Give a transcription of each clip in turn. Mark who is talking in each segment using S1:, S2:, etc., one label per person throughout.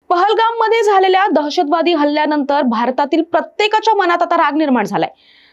S1: पहलगाममध्ये झालेल्या दहशतवादी हल्ल्यानंतर भारतातील प्रत्येकाच्या मनात आता राग निर्माण झालाय।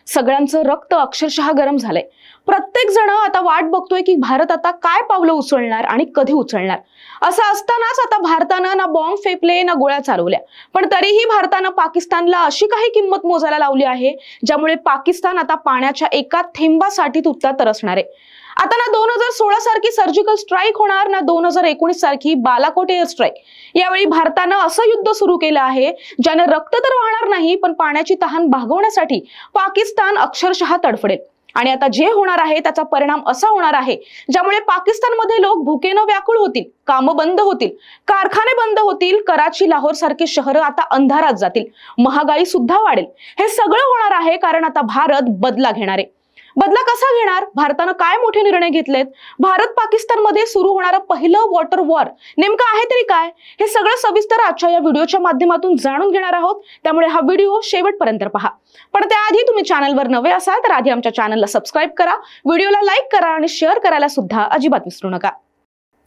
S1: सगळ्यांचं रक्त अक्षरशः गरम झालंय। प्रत्येक जण आता वाट बघतोय की भारत आता काय पावलं उचलणार आणि कधी उचलणार। असं असतानाच आता भारतानं ना बॉम्ब फेकले ना गोळ्या चालवल्या, पण तरीही भारतानं पाकिस्तानला अशी काही किंमत मोजायला लावली आहे ज्यामुळे पाकिस्तान आता पाण्याच्या एका थेंबासाठी तुटता तरसणार आहे। आता ना 2016 सारखी सर्जिकल स्ट्राईक होणार ना 2019 सारखी बालाकोट एअर स्ट्राईक। यावेळी भारतानं असं युद्ध सुरू केलं आहे ज्याने रक्त तर वाहणार नाही, पण पाण्याची तहान भागवण्यासाठी पाकिस्तान अक्षरशः तडफडेल। आणि आता जे होणार आहे त्याचा परिणाम असा होणार आहे ज्यामुळे पाकिस्तानमध्ये लोक भुकेनं व्याकुळ होतील, कामं बंद होतील, कारखाने बंद होतील, कराची लाहोर सारखी शहरं आता अंधारात जातील, महागाई सुद्धा वाढेल। हे सगळं होणार आहे कारण आता भारत बदला घेणार आहे। बदला कसा घेणार? भारतानं काय मोठे निर्णय घेतलेत? भारत पाकिस्तानमध्ये सुरू होणारं पहिलं वॉटर वॉर नेमकं आहे तरी काय? हे सगळं सविस्तर आजच्या या व्हिडिओच्या माध्यमातून जाणून घेणार आहोत, त्यामुळे हा व्हिडिओ शेवटपर्यंत पहा। पण त्याआधी तुम्ही चॅनलवर नवे असाल तर आधी आमच्या चॅनलला सबस्क्राईब करा, व्हिडिओला लाईक करा आणि शेअर करायला सुद्धा अजिबात विसरू नका।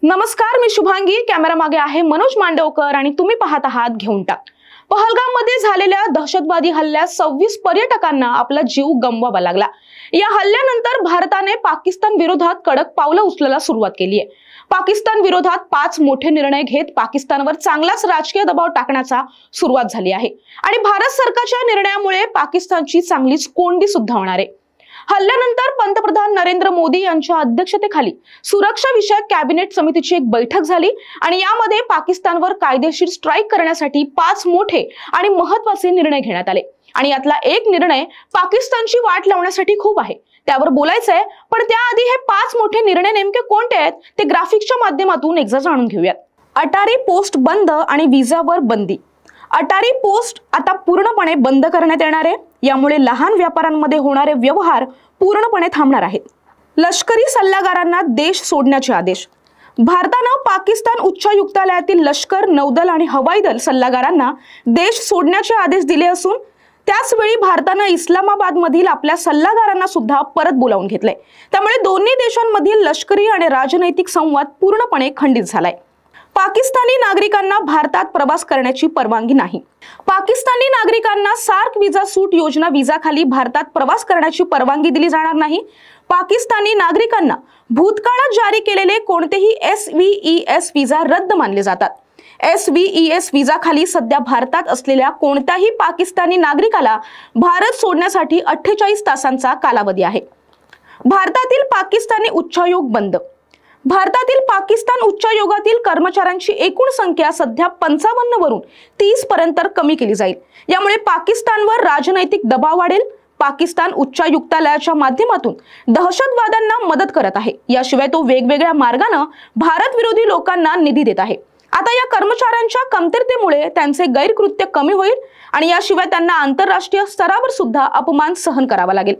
S1: नमस्कार, मी शुभांगी, कॅमेरा मागे आहे मनोज मांडवकर आणि तुम्ही पाहत आहात घेऊन टाक। पहलगाममध्ये झालेल्या दहशतवादी हल्ल्यात 26 पर्यटकांना आपला जीव गमवावा लागला। या हल्ल्यानंतर भारताने पाकिस्तान विरोधात कडक पावलं उचलायला सुरुवात केली आहे। पाकिस्तान विरोधात 5 मोठे निर्णय घेत पाकिस्तानवर चांगलाच राजकीय दबाव टाकण्याचा सुरुवात झाली आहे आणि भारत सरकारच्या निर्णयामुळे पाकिस्तानची चांगलीच कोंडी सुद्धा होणार आहे। हल्ल्यानंतर पंतप्रधान नरेंद्र मोदी यांच्या अध्यक्षतेखाली सुरक्षा विषयक कॅबिनेट समितीची एक बैठक झाली आणि यामध्ये पाकिस्तानवर कायदेशीर स्ट्राईक करण्यासाठी 5 मोठे आणि महत्त्वाचे निर्णय घेण्यात आले। आणि यातला एक निर्णय पाकिस्तानची वाट लावण्यासाठी खूप आहे, त्यावर बोलायचंय। पण त्याआधी हे 5 मोठे निर्णय नेमके कोणते आहेत ते ग्राफिक्सच्या माध्यमातून एकदा जाणून घेऊयात। अटारी पोस्ट बंद आणि विजावर बंदी। अटारी पोस्ट आता पूर्णपणे बंद करण्यात येणार आहे। यामुळे लहान व्यापाऱ्यांमध्ये होणारे व्यवहार पूर्णपणे थांबणार आहेत। लष्करी सल्लागारांना देश सोडण्याचे आदेश। भारतानं पाकिस्तान उच्चायुक्तालयातील लष्कर, नौदल आणि हवाई दल सल्लागारांना देश सोडण्याचे आदेश दिले असून त्याचवेळी भारतानं इस्लामाबादमधील आपल्या सल्लागारांना सुद्धा परत बोलावून घेतलंय। त्यामुळे दोन्ही देशांमधील लष्करी आणि राजनैतिक संवाद पूर्णपणे खंडित झालाय। पाकिस्तानी नागरिकांना भारतात प्रवास करण्याची परवानगी नाही। पाकिस्तानी नागरिकांना सार्क विजा सूट योजना विजाखाली भारतात प्रवास करण्याची परवानगी दिली जाणार नाही। पाकिस्तानी नागरिकांना भूतकाळात जारी केलेले कोणतेही SVES विजा रद्द मानले जातात। SVES विजाखाली सध्या भारतात असलेल्या कोणत्याही पाकिस्तानी नागरिकाला भारत सोडण्यासाठी 48 तासांचा कालावधी आहे। भारतातील पाकिस्तानी उच्चायोग बंद। भारतातील पाकिस्तान उच्चायोगातील कर्मचाऱ्यांची एकूण संख्या सध्या 55 वरून 30 पर्यंत कमी केली जाईल। यामुळे पाकिस्तानवर राजनैतिक दबाव वाढेल। पाकिस्तान उच्चायुक्तालयाच्या माध्यमातून दहशतवाद्यांना मदत करत आहे, याशिवाय तो वेगवेगळ्या मार्गाने भारत विरोधी लोकांना निधी देत आहे। आता या कर्मचाऱ्यांच्या कमतरतेमुळे त्यांचे गैरकृत्य कमी होईल आणि याशिवाय त्यांना आंतरराष्ट्रीय स्तरावर सुद्धा अपमान सहन करावा लागेल।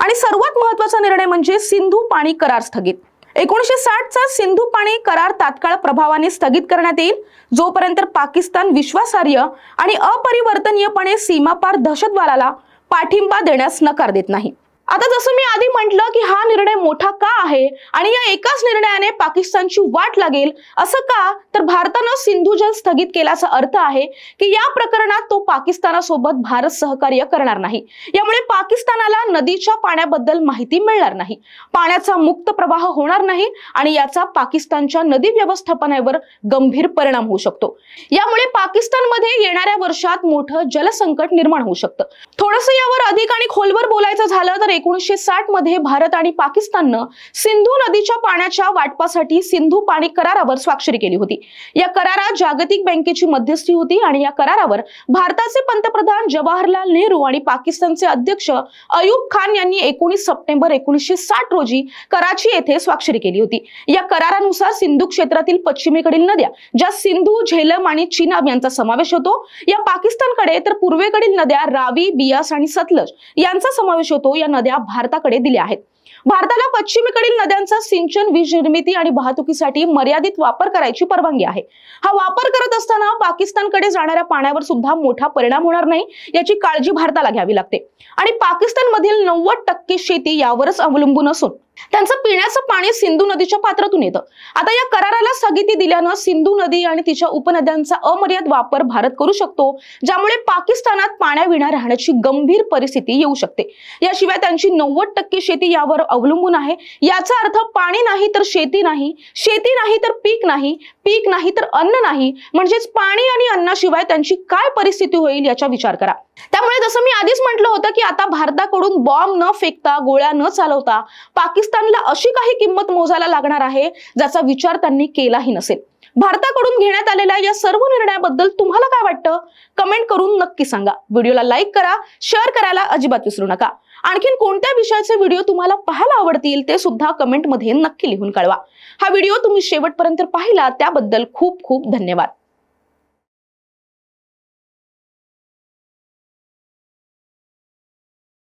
S1: आणि सर्वात महत्त्वाचा निर्णय म्हणजे सिंधू पाणी करार स्थगित। 1960 चा सिंधू पाणी करार तात्काळ प्रभावाने स्थगित करण्यात येईल, जोपर्यंत पाकिस्तान विश्वासार्ह आणि अपरिवर्तनीयपणे सीमापार दहशतवादाला पाठिंबा देण्यास नकार देत नाही। आता जसं मी आधी म्हटलं की हा निर्णय मोठा का आहे आणि या एकाच निर्णयाने पाकिस्तानची वाट लागेल असं का, तर भारतानं सिंधू जल स्थगित केल्याचा अर्थ आहे की या प्रकरणात तो पाकिस्तानासोबत भारत सहकार्य करणार नाही। यामुळे पाकिस्तानाला नदीच्या पाण्याबद्दल माहिती मिळणार नाही, पाण्याचा मुक्त प्रवाह होणार नाही आणि याचा पाकिस्तानच्या नदी व्यवस्थापनावर गंभीर परिणाम होऊ शकतो। यामुळे पाकिस्तानमध्ये येणाऱ्या वर्षात मोठं जलसंकट निर्माण होऊ शकतं। थोडंसं यावर अधिक आणि खोलवर बोलायचं झालं तर 1960 मध्ये भारत आणि पाकिस्ताननं सिंधू नदीच्या पाण्याच्या वाटपासाठी सिंधू पाणी करारावर स्वाक्षरी केली होती। या करारात जागतिक बँकेची मध्यस्थी होती आणि या करारावर भारताचे पंतप्रधान जवाहरलाल नेहरू आणि पाकिस्तानचे अध्यक्ष अयूब खान यांनी 19 सप्टेंबर 1960 रोजी कराची येथे स्वाक्षरी केली होती। या करारानुसार सिंधू क्षेत्रातील पश्चिमेकडील नद्या, ज्या सिंधू, झेलम आणि चिनाब यांचा समावेश होतो, या पाकिस्तानकडे, तर पूर्वेकडील नद्या रावी, बियास आणि सतलज यांचा समावेश होतो, या नद्या भारताकडे दिल्या आहेत। भारताला पश्चिमेकडील नद्यांचा सिंचन, वीज निर्मिती आणि वाहतुकीसाठी मर्यादित वापर करायची परवानगी आहे। हा वापर करत असताना पाकिस्तानकडे जाणाऱ्या पाण्यावर सुद्धा मोठा परिणाम होणार नाही याची काळजी भारताला घ्यावी लागते। आणि पाकिस्तानमधील 90% शेती यावरच अवलंबून असून त्यांचं पिण्याचं पाणी सिंधू नदीच्या पात्रातून येतं। आता या कराराला स्थगिती दिल्यानं सिंधू नदी आणि तिच्या उपनद्यांचा अमर्याद वापर भारत करू शकतो, ज्यामुळे पाकिस्तानात पाण्याविना राहण्याची गंभीर परिस्थिती येऊ शकते। याशिवाय त्यांची 90% शेती यावर अवलंबून आहे। याचा अर्थ पाणी नाही तर शेती नाही, शेती नाही तर पीक नाही, पीक नाही तर अन्न नाही, म्हणजेच पाणी आणि अन्नाशिवाय त्यांची काय परिस्थिती होईल याचा विचार करा। त्यामुळे जसं मी आधीच म्हटलं होतं की आता भारताकडून बॉम्ब न फेकता, गोळ्या न चालवता पाकिस्तानला अशी काही किंमत मोजायला लागणार आहे ज्याचा विचार त्यांनी केलाही नसेल। भारताकडून घेण्यात आलेल्या या सर्व निर्णयाबद्दल तुम्हाला काय वाटतं? कमेंट करून नक्की सांगा। व्हिडिओला लाईक करा, शेअर करायला अजिबात विसरू नका। आणखीन कोणत्या विषयाचे व्हिडिओ तुम्हाला पाहायला आवडतील ते सुद्धा कमेंटमध्ये नक्की लिहून कळवा। हा व्हिडिओ तुम्ही शेवटपर्यंत पाहिला त्याबद्दल खूप खूप धन्यवाद।